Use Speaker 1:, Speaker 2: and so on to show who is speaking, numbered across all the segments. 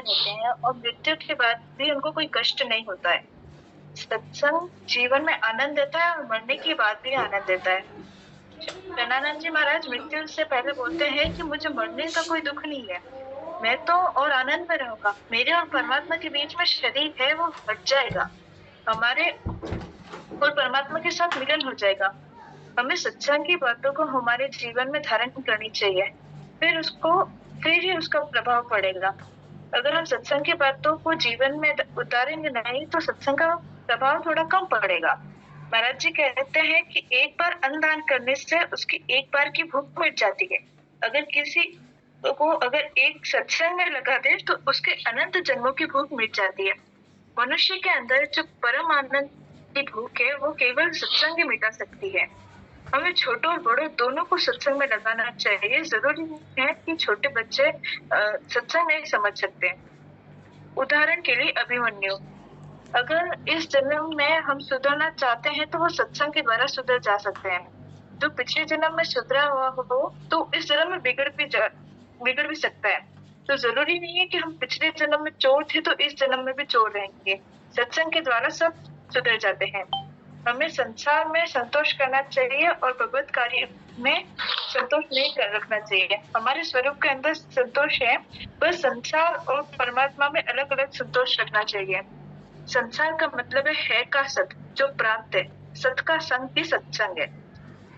Speaker 1: रहते हैं और मृत्यु के बाद भी उनको कोई कष्ट नहीं होता है। सत्संग जीवन में आनंद देता है और मरने के बाद भी आनंद देता है। प्रेमानंद जी महाराज मृत्यु से पहले बोलते हैं कि मुझे मरने का कोई दुख नहीं है, मैं तो और आनंद में रहूंगा। मेरे और परमात्मा के बीच में शरीर है वो हट जाएगा, हमारे और परमात्मा के साथ मिलन हो जाएगा। हमें सत्संग की बातों को हमारे जीवन में धारण करनी चाहिए, फिर ही उसका प्रभाव पड़ेगा। अगर हम सत्संग की बातों को जीवन में उतारेंगे नहीं तो सत्संग का प्रभाव थोड़ा कम पड़ेगा। महाराज जी कहते हैं कि एक बार अन्न दान करने से उसकी एक बार की भूख मिट जाती है। अगर किसी को अगर एक सत्संग में लगा दे तो उसके अनंत जन्मों की भूख मिट जाती है। मनुष्य के अंदर जो परम आनंद की भूख है वो केवल सत्संग ही मिटा सकती है। हमें छोटों और बड़ों दोनों को सत्संग में लगाना चाहिए। जरूरी नहीं है कि छोटे बच्चे सत्संग नहीं समझ सकते। उदाहरण के लिए अभिमन्यु, अगर इस जन्म में हम सुधरना चाहते हैं तो वो सत्संग के द्वारा सुधर जा सकते हैं। जो पिछले जन्म में सुधरा हुआ हो तो इस जन्म में बिगड़ भी सकता है। तो जरूरी नहीं है कि हम पिछले जन्म में चोर थे तो इस जन्म में भी चोर रहेंगे। सत्संग के द्वारा सब सुधर जाते हैं। हमें संसार में संतोष करना चाहिए और भगवत कार्य में संतोष नहीं कर रखना चाहिए। हमारे स्वरूप के अंदर संतोष है, बस संसार और परमात्मा में अलग अलग संतोष रखना चाहिए। संसार का मतलब है का सत जो प्राप्त है, सत का संग ही सत्संग है।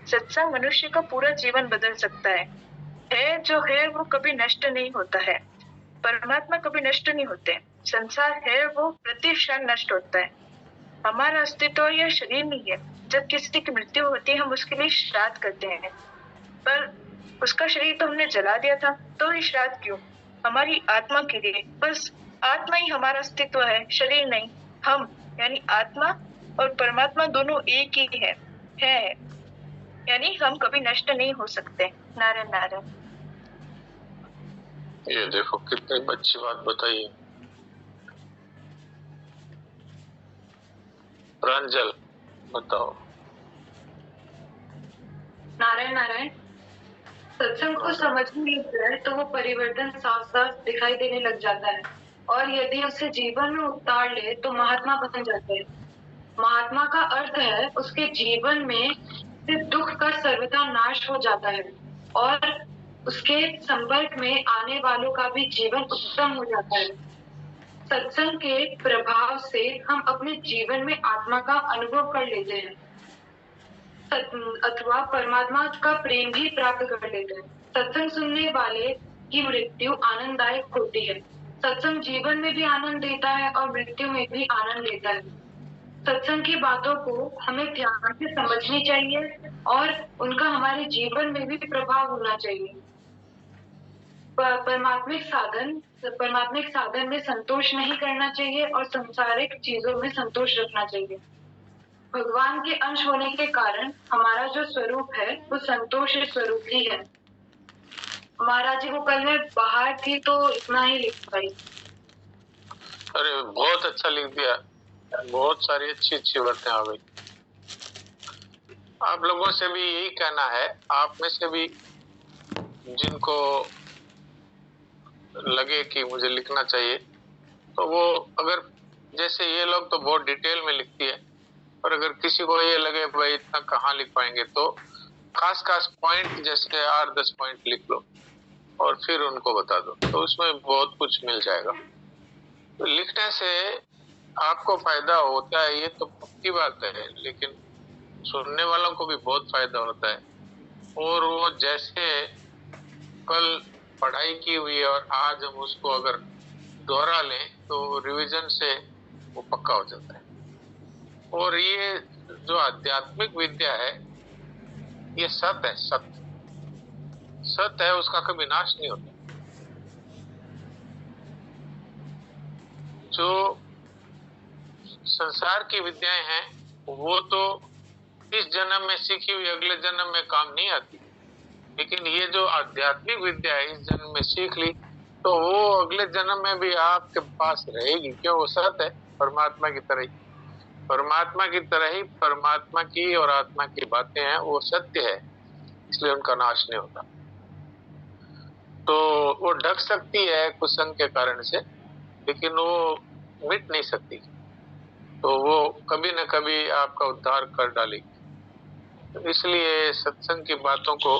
Speaker 1: सत्संग मनुष्य का पूरा जीवन बदल सकता है जो है वो कभी नष्ट नहीं होता है। परमात्मा कभी नष्ट नहीं होते। संसार है वो प्रति क्षण नष्ट होता है। हमारा अस्तित्व यह शरीर नहीं है। जब किसी की मृत्यु होती है हम उसके लिए श्राद्ध करते हैं, पर उसका शरीर तो हमने जला दिया था, तो ये श्राद्ध क्यों? हमारी आत्मा के लिए। बस आत्मा ही हमारा अस्तित्व है, शरीर नहीं। हम यानी आत्मा और परमात्मा दोनों एक ही है। यानी हम कभी नष्ट नहीं हो सकते। नारायण नारायण।
Speaker 2: ये देखो कितनी अच्छी बात बताई है। प्रांजल बताओ।
Speaker 3: नारायण नारायण। सत्संग को समझने लग जाए तो वो परिवर्तन साफ साफ दिखाई देने लग जाता है और यदि उसे जीवन में उतार ले तो महात्मा बन जाते हैं। महात्मा का अर्थ है उसके जीवन में सिर्फ दुख का सर्वथा नाश हो जाता है और उसके संपर्क में आने वालों का भी जीवन उत्तम हो जाता है। सत्संग के प्रभाव से हम अपने जीवन में आत्मा का अनुभव कर लेते हैं अथवा परमात्मा का प्रेम भी प्राप्त कर लेते हैं। सत्संग सुनने वाले की मृत्यु आनंददायक होती है। सत्संग जीवन में भी आनंद देता है और मृत्यु में भी आनंद देता है। सत्संग की बातों को हमें ध्यान से समझनी चाहिए और उनका हमारे जीवन में भी प्रभाव होना चाहिए। परमात्मिक साधन में संतोष नहीं करना चाहिए और सांसारिक चीजों में संतोष रखना चाहिए। भगवान के अंश होने के कारण हमारा जो स्वरूप है वो संतोष स्वरूप ही है। महाराज जी को कल मैं बाहर थी तो इतना ही लिख पाई।
Speaker 2: अरे बहुत अच्छा लिख दिया, बहुत सारी अच्छी अच्छी बातें आ गई। आप लोगों से भी यही कहना है, आप में से भी जिनको लगे कि मुझे लिखना चाहिए तो वो, अगर जैसे ये लोग तो बहुत डिटेल में लिखती है, और अगर किसी को ये लगे भाई इतना कहाँ लिख पाएंगे तो खास खास पॉइंट जैसे 8-10 पॉइंट लिख लो और फिर उनको बता दो, तो उसमें बहुत कुछ मिल जाएगा। तो लिखने से आपको फायदा होता है ये तो पक्की बात है, लेकिन सुनने वालों को भी बहुत फायदा होता है। और वो जैसे कल पढ़ाई की हुई है और आज हम उसको अगर दोहरा लें तो रिवीजन से वो पक्का हो जाता है। और ये जो आध्यात्मिक विद्या है ये सत्य है, सत्य है, उसका कभी नाश नहीं होता। जो संसार की विद्याएं हैं वो तो इस जन्म में सीखी हुई अगले जन्म में काम नहीं आती, लेकिन ये जो आध्यात्मिक विद्या है इस जन्म में सीख ली तो वो अगले जन्म में भी आपके पास रहेगी। क्यों? वो सत्य है, परमात्मा की तरह ही। परमात्मा की तरह ही परमात्मा की और आत्मा की बातें हैं, वो सत्य है, इसलिए उनका नाश नहीं होता। तो वो ढक सकती है कुसंग के कारण से, लेकिन वो मिट नहीं सकती, तो वो कभी न कभी आपका उद्धार कर डालेगी। तो इसलिए सत्संग की बातों को,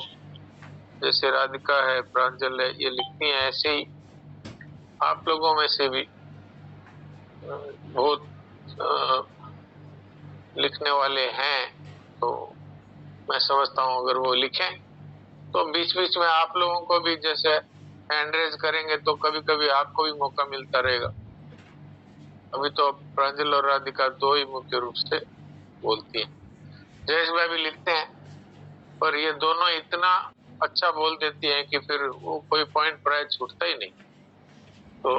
Speaker 2: जैसे राधिका है, प्रांजल है, ये लिखती हैं, ऐसे ही आप लोगों में से भी बहुत लिखने वाले हैं, तो मैं समझता हूँ अगर वो लिखें तो बीच बीच में आप लोगों को भी जैसे हैंड रेज करेंगे तो कभी कभी आपको भी मौका मिलता रहेगा। अभी तो प्रांजल और राधिका दो ही मुख्य रूप से बोलती हैं। जयेश भाई भी लिखते हैं, पर ये दोनों इतना अच्छा बोल देती हैं कि फिर वो कोई पॉइंट प्राय छूटता ही नहीं। तो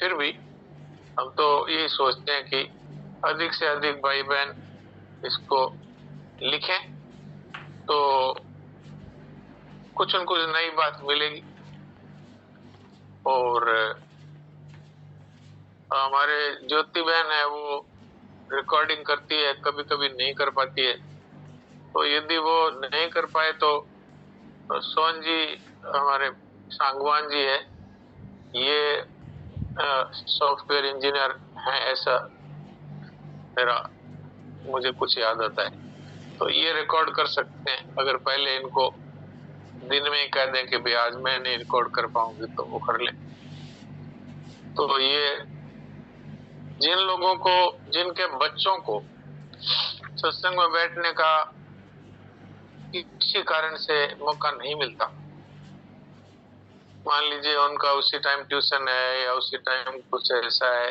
Speaker 2: फिर भी हम तो यही सोचते हैं कि अधिक से अधिक भाई बहन इसको लिखें, तो कुछ न कुछ नई बात मिलेगी। और हमारे ज्योति बहन है, वो रिकॉर्डिंग करती है, कभी कभी नहीं कर पाती है, तो यदि वो नहीं कर पाए तो सोहन जी, हमारे सांगवान जी है, ये सॉफ्टवेयर इंजीनियर हैं, ऐसा मेरा मुझे कुछ याद आता है, तो ये रिकॉर्ड कर सकते हैं। अगर पहले इनको दिन में ही कह दें कि भाई आज मैं नहीं रिकॉर्ड कर पाऊंगी तो वो कर लें। तो ये जिन लोगों को, जिनके बच्चों को सत्संग में बैठने का किसी कारण से मौका नहीं मिलता, मान लीजिए उनका उसी टाइम ट्यूशन है या उसी टाइम कुछ ऐसा है,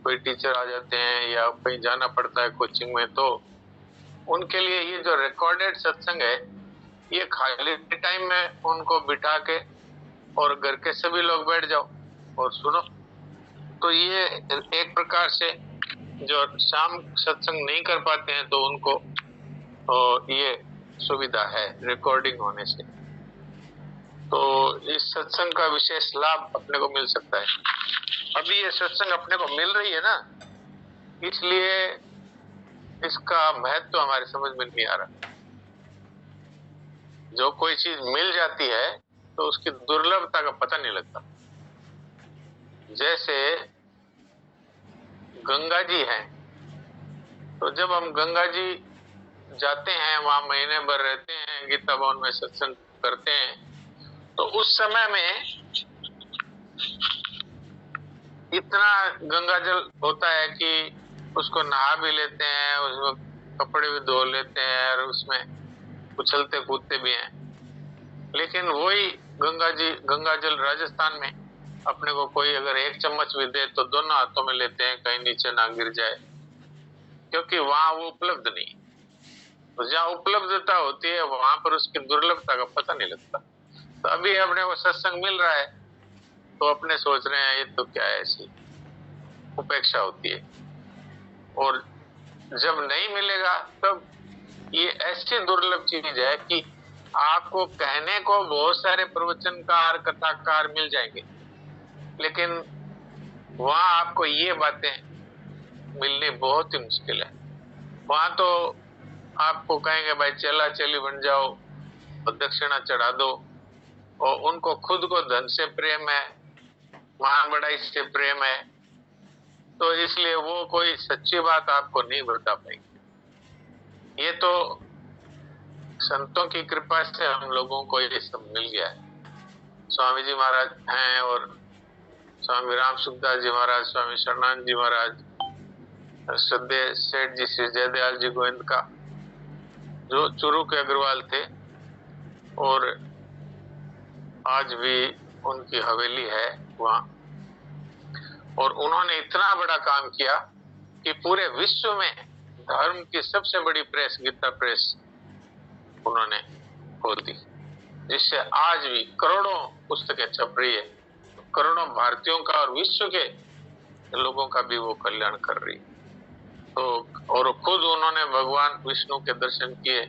Speaker 2: कोई टीचर आ जाते हैं या कहीं जाना पड़ता है कोचिंग में, तो उनके लिए ये जो रिकॉर्डेड सत्संग है, ये खाली टाइम में उनको बिठा के और घर के सभी लोग बैठ जाओ और सुनो। तो ये एक प्रकार से जो शाम सत्संग नहीं कर पाते हैं तो उनको ये सुविधा है रिकॉर्डिंग होने से। तो इस सत्संग का विशेष लाभ अपने को मिल सकता है। अभी ये सत्संग अपने को मिल रही है ना, इसलिए इसका महत्व हमारे समझ में नहीं आ रहा। जो कोई चीज मिल जाती है तो उसकी दुर्लभता का पता नहीं लगता। जैसे गंगा जी हैं, तो जब हम गंगा जी जाते हैं, वहां महीने भर रहते हैं, गीता भवन में सत्संग करते हैं, तो उस समय में इतना गंगा जल होता है कि उसको नहा भी लेते हैं, उसमें कपड़े भी धो लेते हैं और उसमें उछलते कूदते भी हैं। लेकिन वही गंगा जल राजस्थान में अपने को कोई अगर एक चम्मच भी दे तो दोनों हाथों में लेते हैं, कहीं नीचे ना गिर जाए, क्योंकि वहां वो उपलब्ध नहीं। तो जहाँ उपलब्धता होती है वहां पर उसकी दुर्लभता का पता नहीं लगता। तो अभी अपने को सत्संग मिल रहा है तो अपने सोच रहे हैं ये तो क्या है, ऐसी उपेक्षा होती है। और जब नहीं मिलेगा तब ये ऐसी दुर्लभ चीज है कि आपको कहने को बहुत सारे प्रवचनकार, कथाकार मिल जाएंगे, लेकिन वहां आपको ये बातें मिलनी बहुत ही मुश्किल है। वहां तो आपको कहेंगे भाई चला चली बन जाओ और दक्षिणा चढ़ा दो, और उनको खुद को धन से प्रेम है, मान बढ़ाई से प्रेम है, तो इसलिए वो कोई सच्ची बात आपको नहीं बता पाएंगे। ये तो संतों की कृपा से हम लोगों को ये सब मिल गया है। स्वामी जी महाराज हैं और स्वामी राम सुखदास जी महाराज, स्वामी शरणानंद जी महाराज, श्रद्धेय सेठ जी श्री जयदयाल जी गोविंद का, जो चुरू के अग्रवाल थे और आज भी उनकी हवेली है वहां, और उन्होंने इतना बड़ा काम किया कि पूरे विश्व में धर्म की सबसे बड़ी प्रेस, गीता प्रेस, उन्होंने खोल दी, जिससे आज भी करोड़ों पुस्तकें छप रही है, करोड़ों भारतीयों का और विश्व के लोगों का भी वो कल्याण कर रही। तो और खुद उन्होंने भगवान विष्णु के दर्शन किए,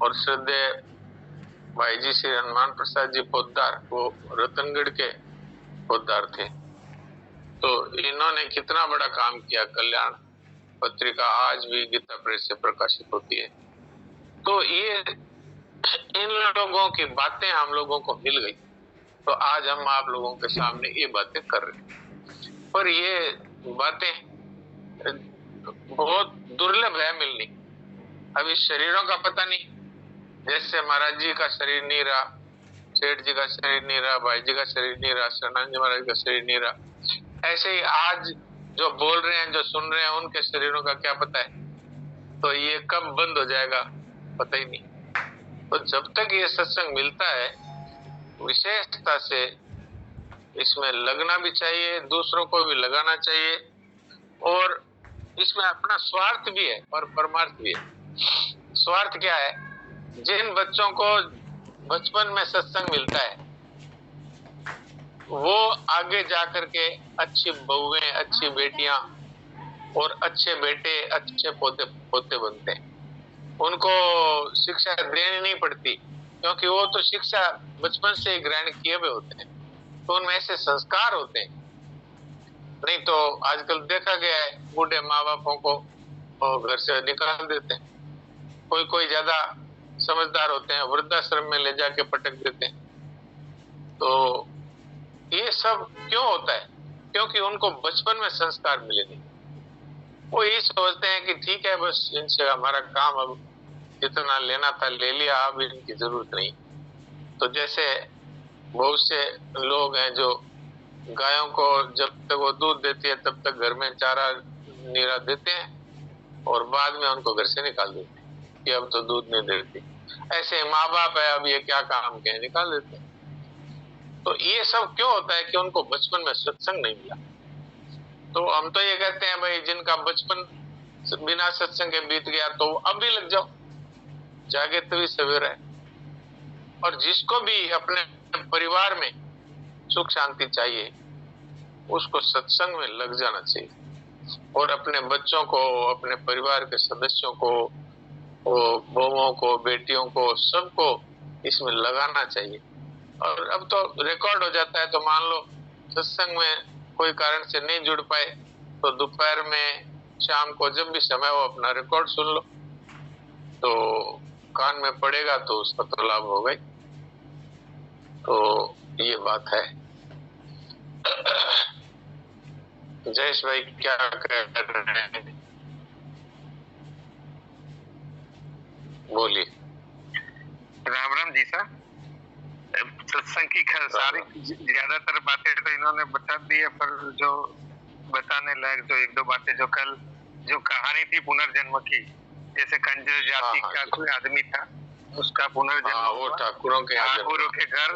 Speaker 2: और श्रद्धेय भाई जी श्री हनुमान प्रसाद जी पोद्दार, वो रतनगढ़ के पोद्दार थे, तो इन्होंने कितना बड़ा काम किया। कल्याण पत्रिका आज भी गीता प्रेस से प्रकाशित होती है। तो ये इन लोगों की बातें हम लोगों को मिल गई, तो आज हम आप लोगों के सामने ये बातें कर रहे हैं। पर ये बातें बहुत दुर्लभ है मिलनी। अब इस शरीरों का पता नहीं, जैसे महाराज जी का शरीर नहीं रहा, सेठ जी का शरीर नहीं रहा, भाई जी का शरीर नहीं रहा, सनातन जी महाराज का शरीर नहीं रहा, ऐसे ही आज जो बोल रहे हैं, जो सुन रहे हैं, उनके शरीरों का क्या पता है। तो ये कब बंद हो जाएगा पता ही नहीं। तो जब तक ये सत्संग मिलता है, विशेषता से इसमें लगना भी चाहिए, दूसरों को भी लगाना चाहिए, और इसमें अपना स्वार्थ भी है और परमार्थ भी है। स्वार्थ क्या है? जिन बच्चों को बचपन में सत्संग मिलता है, वो आगे जाकर के अच्छी बहुएं, अच्छी बेटियां और अच्छे बेटे, अच्छे पोते पोते बनते हैं। उनको शिक्षा देनी नहीं पड़ती, क्योंकि वो तो शिक्षा बचपन से ग्रहण किए हुए होते हैं, तो उनमें ऐसे संस्कार होते हैं। नहीं तो आजकल देखा गया है, बूढ़े माँ बापों को घर से निकाल देते हैं। कोई कोई ज्यादा समझदार होते हैं, वृद्धाश्रम में ले जाके पटक देते हैं। तो ये सब क्यों होता है? क्योंकि उनको बचपन में संस्कार मिले नहीं। वो ये सोचते हैं कि ठीक है, बस इनसे हमारा काम अब जितना लेना था ले लिया, अब इनकी जरूरत नहीं। तो जैसे बहुत से लोग हैं जो गायों को जब तक वो दूध देती है तब तक घर में चारा नीरा देते हैं, और बाद में उनको घर से निकाल देते हैं कि अब तो दूध नहीं देती। ऐसे माँ बाप है, अब ये क्या काम के, निकाल देते हैं। तो ये सब क्यों होता है? कि उनको बचपन में सत्संग नहीं मिला। तो हम तो ये कहते हैं भाई, जिनका बचपन बिना सत्संग के बीत गया, तो अब भी लग जाओ, जागे तभी सवेरा है। और जिसको भी अपने परिवार में सुख शांति चाहिए, उसको सत्संग में लग जाना चाहिए, और अपने बच्चों को, अपने परिवार के सदस्यों को, बहुओं को, बेटियों को, सबको इसमें लगाना चाहिए। और अब तो रिकॉर्ड हो जाता है, तो मान लो सत्संग में कोई कारण से नहीं जुड़ पाए, तो दोपहर में, शाम को, जब भी समय हो, अपना रिकॉर्ड सुन लो, तो कान में पड़ेगा तो उसका तो लाभ होगा ही। तो ये बात है। जयेश भाई क्या कह रहे हैं, बोलिए।
Speaker 4: राम राम जी सर। सत्संग की सारी ज्यादातर बातें तो इन्होंने बता दी है, पर जो बताने लायक जो एक दो बातें, जो कल जो कहानी थी पुनर्जन्म की, जैसे कंजर जाति का कोई आदमी था, उसका पुनर्जन्म
Speaker 2: वो ठाकुरों के
Speaker 4: घर।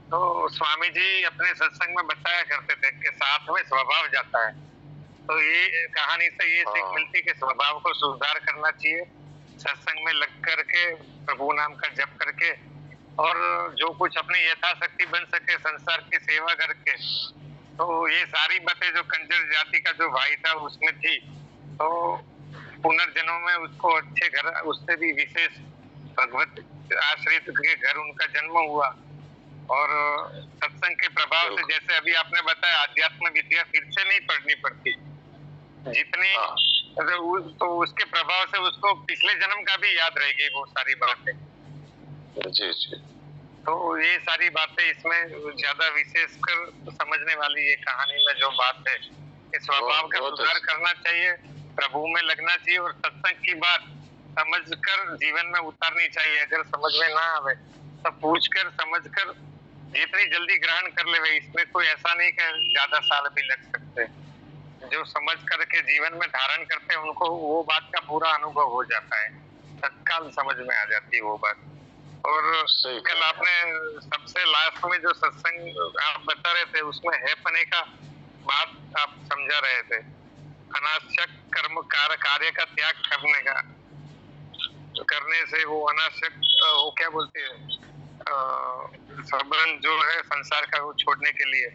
Speaker 4: तो स्वामी जी अपने सत्संग में बताया करते थे कि साथ में स्वभाव जाता है। तो ये कहानी से ये सीख मिलती कि स्वभाव को सुधार करना चाहिए, सत्संग में लग करके, प्रभु नाम का जप करके, और जो कुछ अपनी यथाशक्ति बन सके संसार की सेवा करके। तो ये सारी बातें जो कंजर जाति का जो भाई था उसमें थी, तो पुनर्जन्म में उसको अच्छे घर, उससे भी विशेष भगवत आश्रित के घर उनका जन्म हुआ। और सत्संग के प्रभाव से, जैसे अभी आपने बताया, आध्यात्म विद्या फिर से नहीं पढ़नी पड़ती जितनी, तो उसके प्रभाव से उसको पिछले जन्म का भी याद रहेगी वो सारी बातें।
Speaker 2: जी जी।
Speaker 4: तो ये सारी बातें इसमें ज्यादा विशेषकर समझने वाली ये कहानी में जो बात है कि स्वभाव का सुधार करना चाहिए, प्रभु में लगना चाहिए, और सत्संग की बात समझकर जीवन में उतारनी चाहिए। अगर समझ में ना आवे तो पूछकर समझकर जितनी जल्दी ग्रहण कर ले। इसमें कोई ऐसा नहीं कि ज्यादा साल भी लग सकते हैं। जो समझ करके जीवन में धारण करते हैं उनको वो बात का पूरा अनुभव हो जाता है, तत्काल समझ में आ जाती है वो बात। और कल आपने सबसे लास्ट में जो सत्संग आप बता रहे थे उसमें है पने का बात आप समझा रहे थे, अनावश्यक कर्म कार्य का त्याग करने से वो अनावश्यक वो क्या बोलते हैं संबंध जो है संसार का वो छोड़ने के लिए,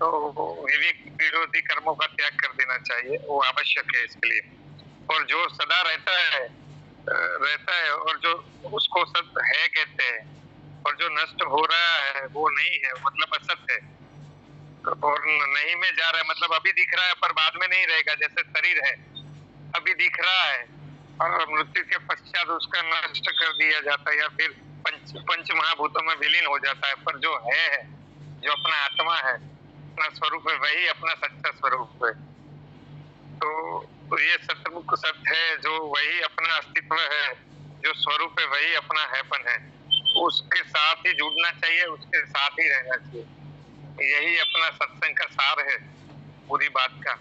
Speaker 4: तो विवेक विरोधी कर्मों का त्याग कर देना चाहिए, वो आवश्यक है इसके लिए। और जो सदा रहता है और जो उसको सत्य है कहते हैं, और जो नष्ट हो रहा है वो नहीं है, मतलब असत्य है, और नहीं में जा रहा है, मतलब अभी दिख रहा है पर बाद में नहीं रहेगा। जैसे शरीर है अभी दिख रहा है और मृत्यु के पश्चात उसका नष्ट कर दिया जाता है, या फिर पंच महाभूतों में विलीन हो जाता है, पर जो है जो अपना आत्मा है अपना स्वरूप है, वही अपना सच्चा स्वरूप है। तो ये सतमुख सत्य है, जो वही अपना अस्तित्व है, जो स्वरूप है वही अपना हैपन है। उसके साथ ही जुड़ना चाहिए, उसके साथ ही रहना चाहिए। यही अपना सत्संग का सार है पूरी बात का।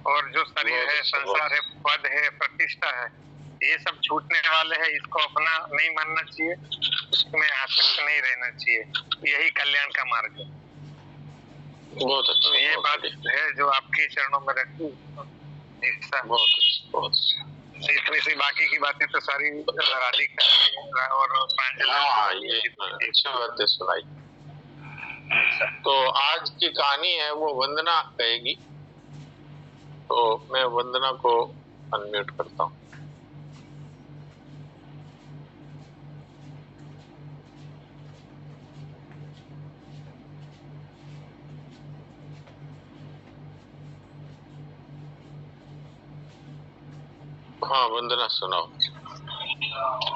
Speaker 4: और जो शरीर है, संसार है, पद है, प्रतिष्ठा है, ये सब छूटने वाले हैं। इसको अपना नहीं मानना चाहिए, इसमें आसक्त नहीं रहना चाहिए। यही कल्याण का मार्ग है।
Speaker 2: बहुत अच्छा।
Speaker 4: तो ये बात है जो आपके चरणों में रखी।
Speaker 2: बहुत
Speaker 4: इतनी सी, बाकी की बातें तो सारी राधिका और
Speaker 2: ये अच्छी बातें सुनाई। तो आज की कहानी है वो वंदना कहेगी, तो मैं वंदना को अनम्यूट करता हूँ। हाँ वंदना सुनाओ।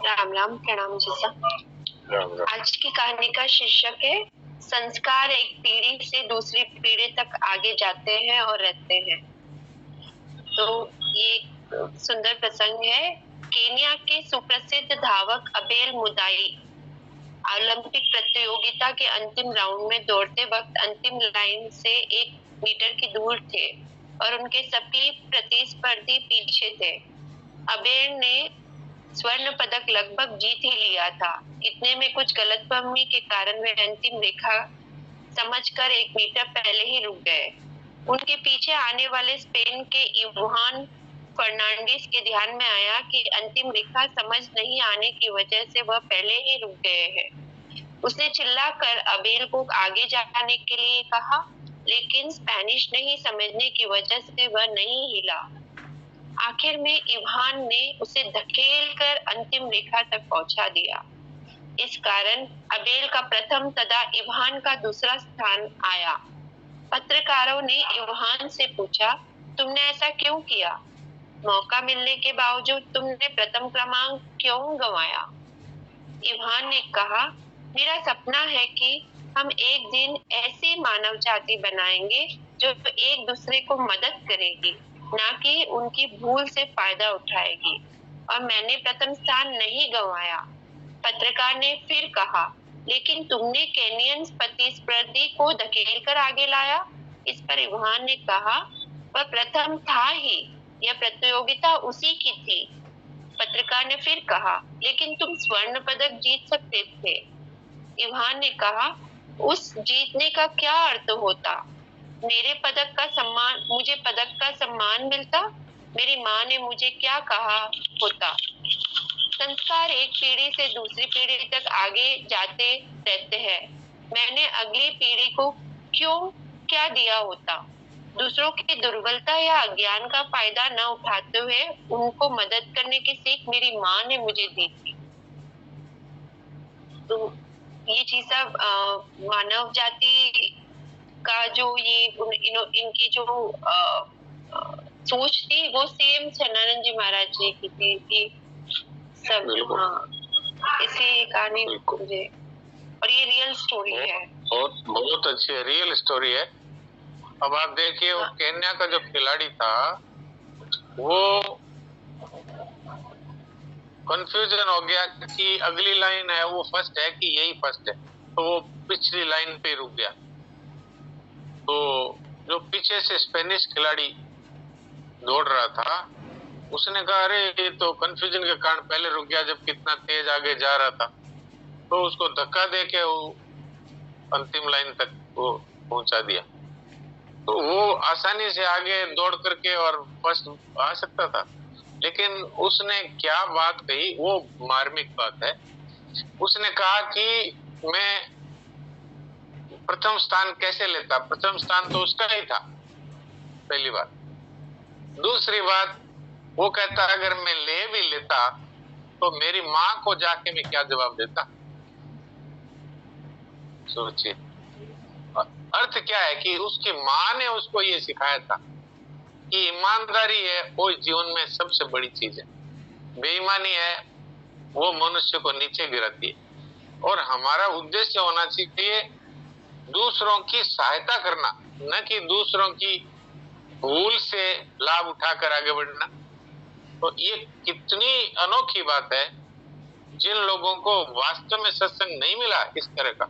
Speaker 5: राम राम, प्रणाम जी सर। आज की कहानी का शीर्षक है संस्कार एक पीढ़ी से दूसरी पीढ़ी तक आगे जाते हैं और रहते हैं। तो ये सुंदर प्रसंग है। केन्या के सुप्रसिद्ध धावक अबेल मुदाई ओलंपिक प्रतियोगिता के अंतिम राउंड में दौड़ते वक्त अंतिम लाइन से 1 मीटर की दूर थे और उनके सभी प्रतिस्पर्धी पीछे थे। अबेर ने स्वर्ण पदक लगभग जीत ही लिया था। इतने में कुछ गलतफहमी के कारण वे अंतिम रेखा समझकर 1 मीटर पहले ही रुक गए। उनके पीछे आने वाले स्पेन के इवान फर्नांडिस के ध्यान में आया कि अंतिम रेखा समझ नहीं आने की वजह से वह पहले ही रुक गए हैं। उसने चिल्लाकर अबेल को आगे जाने के लिए कहा, लेकिन स्पेनिश नहीं समझने की वजह से वह नहीं हिला। आखिर में इवान ने उसे धकेलकर अंतिम रेखा तक पहुंचा दिया। इस कारण अबेल का प्रथम तथा इवान का दूसरा स्थान आया। पत्रकारों ने इवान से पूछा, तुमने ऐसा क्यों किया? मौका मिलने के बावजूद तुमने प्रथम क्रमांक क्यों गंवाया? इवान ने कहा, मेरा सपना है कि हम एक दिन ऐसी मानव जाति बनाएंगे जो एक दूसरे को मदद करेगी, ना कि उनकी भूल से फायदा उठाएगी, और मैंने प्रथम स्थान नहीं गंवाया। पत्रकार ने फिर कहा, लेकिन तुमने केनियन प्रतिस्पर्धी को धकेलकर आगे लाया। इस पर इवान ने कहा, वह प्रथम था ही, यह प्रतियोगिता उसी की थी। पत्रकार ने फिर कहा, लेकिन तुम स्वर्ण पदक जीत सकते थे। इवान ने कहा, उस जीतने का क्या अर्थ होता? मुझे पदक का सम्मान मिलता। मेरी माँ ने मुझे क्या कहा होता? संस्कार एक पीढ़ी से दूसरी पीढ़ी तक आगे जाते रहते हैं। मैंने अगली पीढ़ी को क्या दिया होता? दूसरों की दुर्बलता या अज्ञान का फायदा न उठाते हुए उनको मदद करने की सीख मेरी माँ ने मुझे दी थी। तो ये चीज सब मानव जाति का जो ये इनकी जो सोच थी वो सेम छन्नानंद जी महाराज जी की थी कि सब। हाँ, इसी कहानी मुझे, और ये रियल स्टोरी है।
Speaker 2: बहुत अच्छी है, रियल स्टोरी है। अब आप देखिए, वो केन्या का जो खिलाड़ी था वो कंफ्यूजन हो गया कि अगली लाइन है वो फर्स्ट है कि यही फर्स्ट है, तो वो पिछली लाइन पे रुक गया। तो जो पीछे से स्पेनिश खिलाड़ी दौड़ रहा था उसने कहा, अरे ये तो कंफ्यूजन के कारण पहले रुक गया जब कितना तेज आगे जा रहा था। तो उसको धक्का दे के वो अंतिम लाइन तक वो पहुंचा दिया। तो वो आसानी से आगे दौड़ करके और फर्स्ट आ सकता था, लेकिन उसने क्या बात कही वो मार्मिक बात है। उसने कहा कि मैं प्रथम स्थान कैसे लेता? प्रथम स्थान तो उसका ही था, पहली बात। दूसरी बात, वो कहता अगर मैं ले भी लेता तो मेरी माँ को जाके मैं क्या जवाब देता? सोचिए, अर्थ क्या है कि उसकी माँ ने उसको ये सिखाया था कि ईमानदारी है वो जीवन में सबसे बड़ी चीज है, बेईमानी है वो मनुष्य को नीचे गिराती है। और हमारा उद्देश्य होना चाहिए दूसरों की सहायता करना, न कि दूसरों की भूल से लाभ उठाकर आगे बढ़ना। तो ये कितनी अनोखी बात है। जिन लोगों को वास्तव में सत्संग नहीं मिला इस तरह का,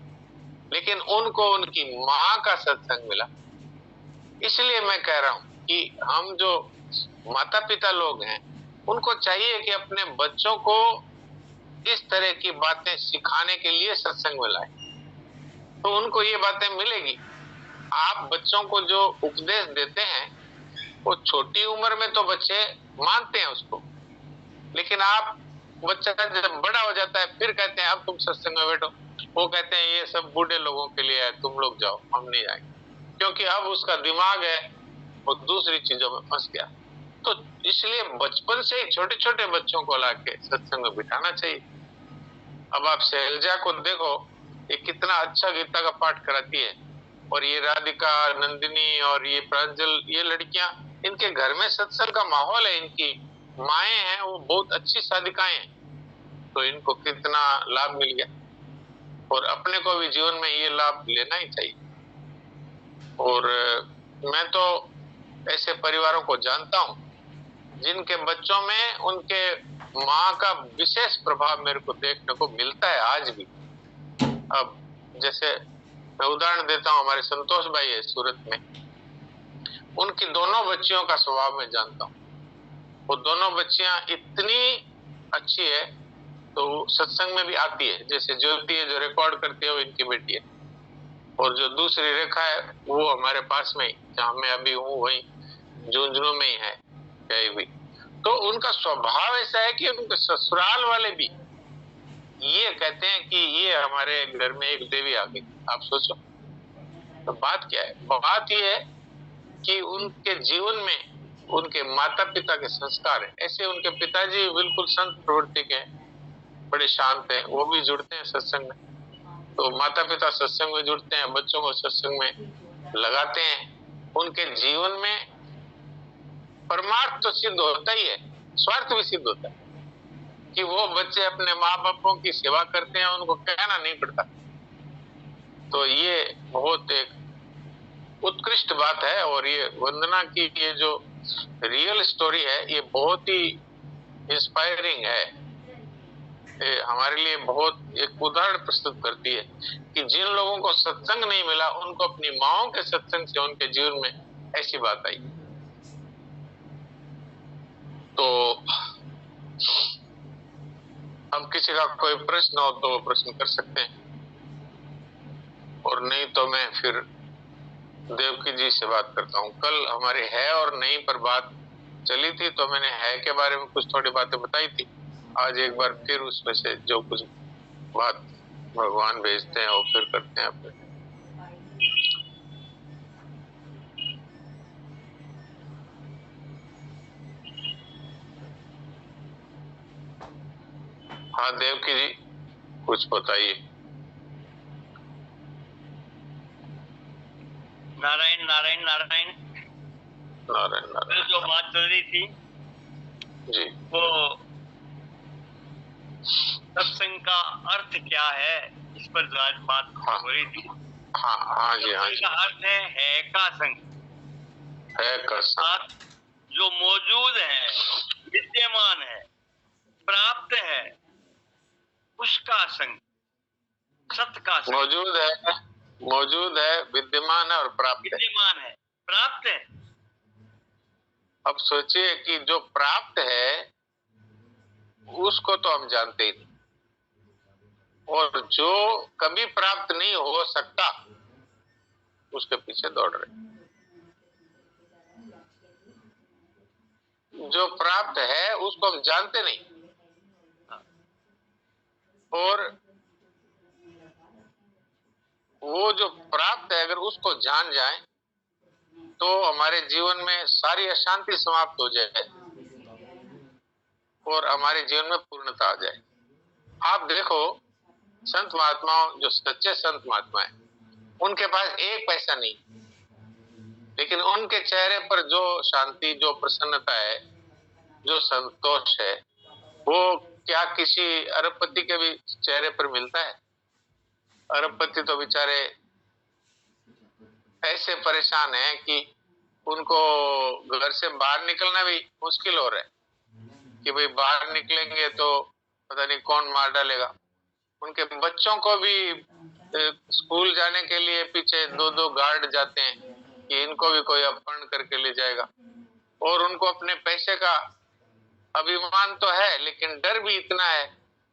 Speaker 2: लेकिन उनको उनकी माँ का सत्संग मिला। इसलिए मैं कह रहा हूं कि हम जो माता पिता लोग हैं, उनको चाहिए कि अपने बच्चों को इस तरह की बातें सिखाने के लिए सत्संग में लाए, तो उनको ये बातें मिलेगी। आप बच्चों को जो उपदेश देते हैं, वो छोटी उम्र में तो बच्चे मानते हैं उसको, लेकिन आप बच्चा जब बड़ा हो जाता है फिर कहते हैं अब तुम सत्संग में बैठो, वो कहते हैं ये सब बूढ़े लोगों के लिए है, तुम लोग जाओ, हम नहीं जाएंगे, क्योंकि अब उसका दिमाग है वो दूसरी चीजों में फंस गया। तो इसलिए बचपन से ही छोटे छोटे बच्चों को लाके सत्संग में बिठाना चाहिए। अब आप शैलजा को देखो, ये कितना अच्छा गीता का पाठ कराती है, और ये राधिका, नंदिनी और ये प्रांजल, ये लड़कियां, इनके घर में सत्संग का माहौल है, इनकी माएं हैं वो बहुत अच्छी साधिकाएं हैं, तो इनको कितना लाभ मिल गया। और अपने को भी जीवन में ये लाभ लेना ही चाहिए। और मैं तो ऐसे परिवारों को जानता हूं जिनके बच्चों में उनके माँ का विशेष प्रभाव मेरे को देखने को मिलता है आज भी। अब जैसे मैं उदाहरण देता हूं, हमारे संतोष भाई है सूरत में, उनकी दोनों बच्चियों का स्वभाव मैं जानता हूं। वो दोनों बच्चियां इतनी अच्छी है, तो सत्संग में भी आती है। जैसे ज्योति है जो रिकॉर्ड करती है, वो इनकी बेटी है, और जो दूसरी रेखा है वो हमारे पास में ही, जहां मैं अभी हूँ वही झुंझुनू में ही है गई हुई। तो उनका स्वभाव ऐसा है कि उनके ससुराल वाले भी ये कहते हैं कि ये हमारे घर में एक देवी आ गई। आप सोचो, तो बात क्या है? बात ये है कि उनके जीवन में उनके माता पिता के संस्कार है ऐसे। उनके पिताजी बिल्कुल संत प्रवृत्ति के, बड़े शांत हैं, वो भी जुड़ते हैं सत्संग में। तो माता पिता सत्संग में जुड़ते हैं, बच्चों को सत्संग में लगाते हैं। उनके जीवन में परमार्थ तो सिद्ध होता ही है, स्वार्थ भी सिद्ध होता है कि वो बच्चे अपने माँ बापों की सेवा करते हैं, उनको कहना नहीं पड़ता। तो ये बहुत एक उत्कृष्ट बात है। और ये वंदना की ये जो रियल स्टोरी है, ये बहुत ही इंस्पायरिंग है। ये हमारे लिए बहुत एक उदाहरण प्रस्तुत करती है कि जिन लोगों को सत्संग नहीं मिला, उनको अपनी माओं के सत्संग से उनके जीवन में ऐसी बात आई। तो अब किसी का कोई प्रश्न हो तो प्रश्न कर सकते हैं, और नहीं तो मैं फिर देवकी जी से बात करता हूँ। कल हमारे है और नहीं पर बात चली थी, तो मैंने है के बारे में कुछ थोड़ी बातें बताई थी। आज एक बार फिर उसमें से जो कुछ बात भगवान भेजते हैं वो फिर करते हैं अपने। हाँ देवकी जी, कुछ बताइए।
Speaker 6: नारायण नारायण नारायण
Speaker 2: नारायण नारायण।
Speaker 6: जो बात चल रही थी
Speaker 2: जी,
Speaker 6: वो सत्संग का अर्थ क्या है, इस पर जो आज बात हो रही थी।
Speaker 2: हाँ हाँ जी, हाँ जी।
Speaker 6: का अर्थ है का संग,
Speaker 2: है का संग,
Speaker 6: जो मौजूद है, विद्यमान है, प्राप्त है, उसका संग, सत का संग।
Speaker 2: मौजूद है, विद्यमान है और प्राप्त है।
Speaker 6: विद्यमान है, प्राप्त है।
Speaker 2: अब सोचिए कि जो प्राप्त है उसको तो हम जानते ही नहीं, और जो कभी प्राप्त नहीं हो सकता उसके पीछे दौड़ रहे। जो प्राप्त है उसको हम जानते नहीं, और वो जो प्राप्त है अगर उसको जान जाए तो हमारे जीवन में सारी अशांति समाप्त हो जाए और हमारे जीवन में पूर्णता आ जाए। आप देखो, संत महात्माओं, जो सच्चे संत महात्मा हैं, उनके पास एक पैसा नहीं, लेकिन उनके चेहरे पर जो शांति, जो प्रसन्नता है, जो संतोष है, वो क्या किसी अरबपति के भी चेहरे पर मिलता है? अरबपति तो बेचारे ऐसे परेशान हैं कि उनको घर से बाहर निकलना भी मुश्किल हो रहा है कि भाई बाहर निकलेंगे तो पता नहीं कौन मार डालेगा। उनके बच्चों को भी स्कूल जाने के लिए पीछे 2-2 गार्ड जाते हैं कि इनको भी कोई अपहरण करके ले जाएगा। और उनको अपने पैसे का अभिमान तो है, लेकिन डर भी इतना है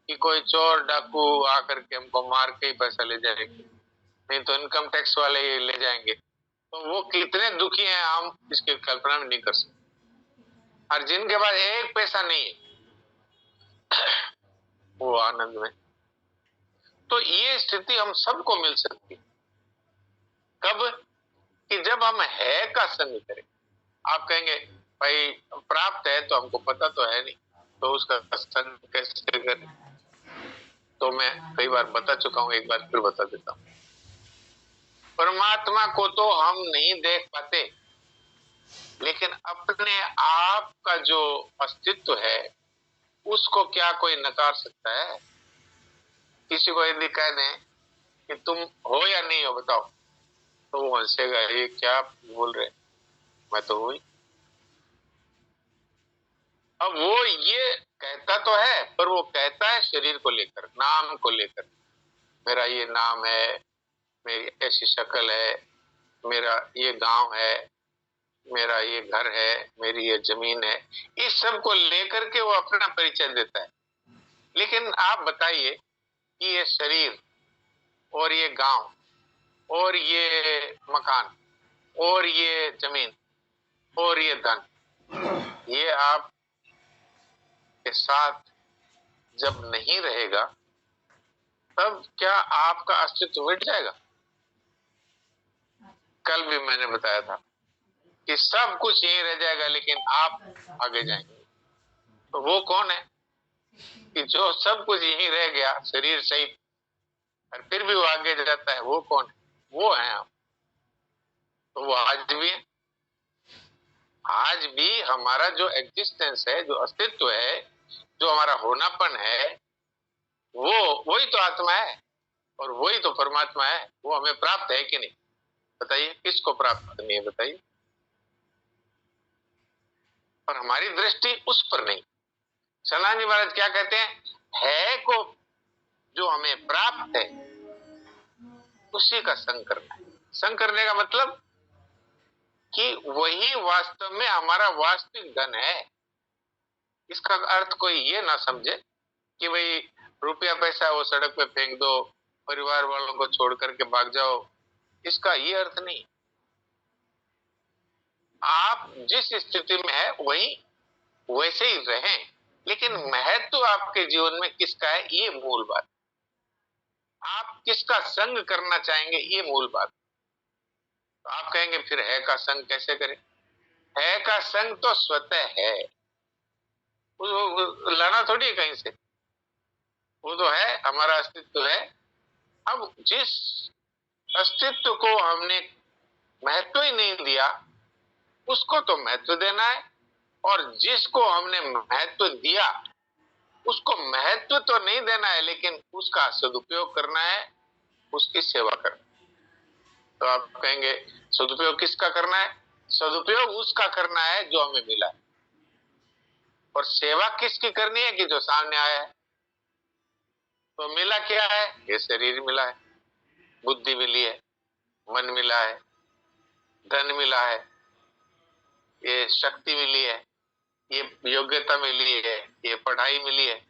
Speaker 2: कि कोई चोर डाकू आकर के हमको मार के ही पैसा ले जाएंगे, नहीं तो इनकम टैक्स वाले ही ले जाएंगे। तो वो कितने दुखी हैं हम इसकी कल्पना भी नहीं कर सकते। और जिनके पास एक पैसा नहीं है वो आनंद में। तो ये स्थिति हम सबको मिल सकती है। कब? कि जब हम है का संग करें। आप कहेंगे भाई प्राप्त है तो हमको पता तो है नहीं, तो उसका संग कैसे करें? तो मैं कई बार बता चुका हूं, एक बार फिर बता देता हूं। परमात्मा को तो हम नहीं देख पाते, लेकिन अपने आप का जो अस्तित्व है उसको क्या कोई नकार सकता है? किसी को यदि कह दें कि तुम हो या नहीं हो बताओ, तो वो हंसेगा, ये क्या बोल रहे, मैं तो हूं ही। अब वो ये कहता तो है, पर वो कहता है शरीर को लेकर, नाम को लेकर। मेरा ये नाम है, मेरी ऐसी शक्ल है, मेरा ये गांव है, मेरा ये घर है, मेरी ये जमीन है, इस सब को लेकर के वो अपना परिचय देता है। लेकिन आप बताइए कि ये शरीर और ये गांव और ये मकान और ये जमीन और ये धन, ये आप के साथ जब नहीं रहेगा तब क्या आपका अस्तित्व मिट जाएगा? कल भी मैंने बताया था कि सब कुछ यहीं रह जाएगा लेकिन आप आगे जाएंगे। तो वो कौन है कि जो सब कुछ यहीं रह गया शरीर सहित और फिर भी वो आगे जाता है? वो कौन है? वो है हम। तो वो आज भी है। आज भी हमारा जो एग्जिस्टेंस है, जो अस्तित्व है, जो हमारा होनापन है, वही तो आत्मा है और वही तो परमात्मा है। वो हमें प्राप्त है कि नहीं? बताइए, किसको प्राप्त नहीं है बताइए? और हमारी दृष्टि उस पर नहीं। सनातन जी महाराज क्या कहते हैं? है को जो हमें प्राप्त है उसी का संग करना है। संग करने का मतलब कि वही वास्तव में हमारा वास्तविक धन है। इसका अर्थ कोई ये ना समझे कि भाई रुपया पैसा वो सड़क पे फेंक दो, परिवार वालों को छोड़ करके भाग जाओ। इसका ये अर्थ नहीं। आप जिस स्थिति में है वही वैसे ही रहें, लेकिन महत्व आपके जीवन में किसका है ये मूल बात। आप किसका संग करना चाहेंगे ये मूल बात। तो आप कहेंगे फिर है का संग कैसे करें? है का संग तो स्वतः है, लाना थोड़ी है कहीं से। वो तो है, हमारा अस्तित्व है। अब जिस अस्तित्व को हमने महत्व ही नहीं दिया उसको तो महत्व देना है, और जिसको हमने महत्व दिया उसको महत्व तो नहीं देना है, लेकिन उसका सदुपयोग करना है, उसकी सेवा करना। तो आप कहेंगे सदुपयोग किसका करना है? सदुपयोग उसका करना है जो हमें मिला है। और सेवा किसकी करनी है? कि जो सामने आया है। तो मिला क्या है? ये शरीर मिला है, बुद्धि मिली है, मन मिला है, धन मिला है, ये शक्ति मिली है, ये योग्यता मिली है, ये पढ़ाई मिली है,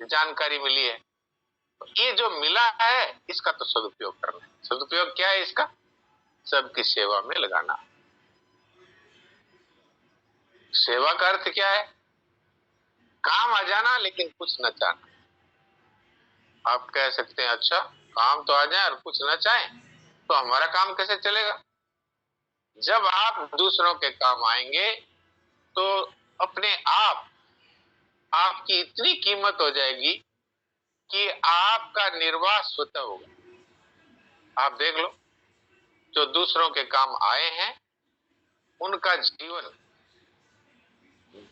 Speaker 2: जानकारी मिली है। तो ये जो मिला है इसका तो सदुपयोग करना है। सदुपयोग क्या है इसका? सबकी सेवा में लगाना। सेवा का अर्थ क्या है? काम आ जाना लेकिन कुछ न चाहना। आप कह सकते हैं अच्छा काम तो आ जाए और कुछ न चाहें तो हमारा काम कैसे चलेगा? जब आप दूसरों के काम आएंगे तो अपने आप आपकी इतनी कीमत हो जाएगी कि आपका निर्वाह स्वतः होगा। आप देख लो, जो दूसरों के काम आए हैं उनका जीवन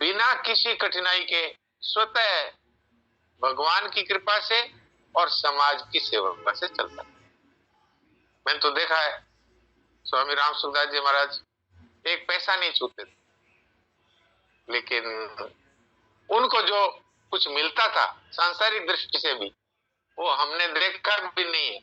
Speaker 2: बिना किसी कठिनाई के स्वतः भगवान की कृपा से और समाज की सेवा से चलता है। मैंने तो देखा है स्वामी राम सुखदास जी महाराज एक पैसा नहीं छूते थे, लेकिन उनको जो कुछ मिलता था सांसारिक दृष्टि से भी वो हमने देखा भी नहीं है।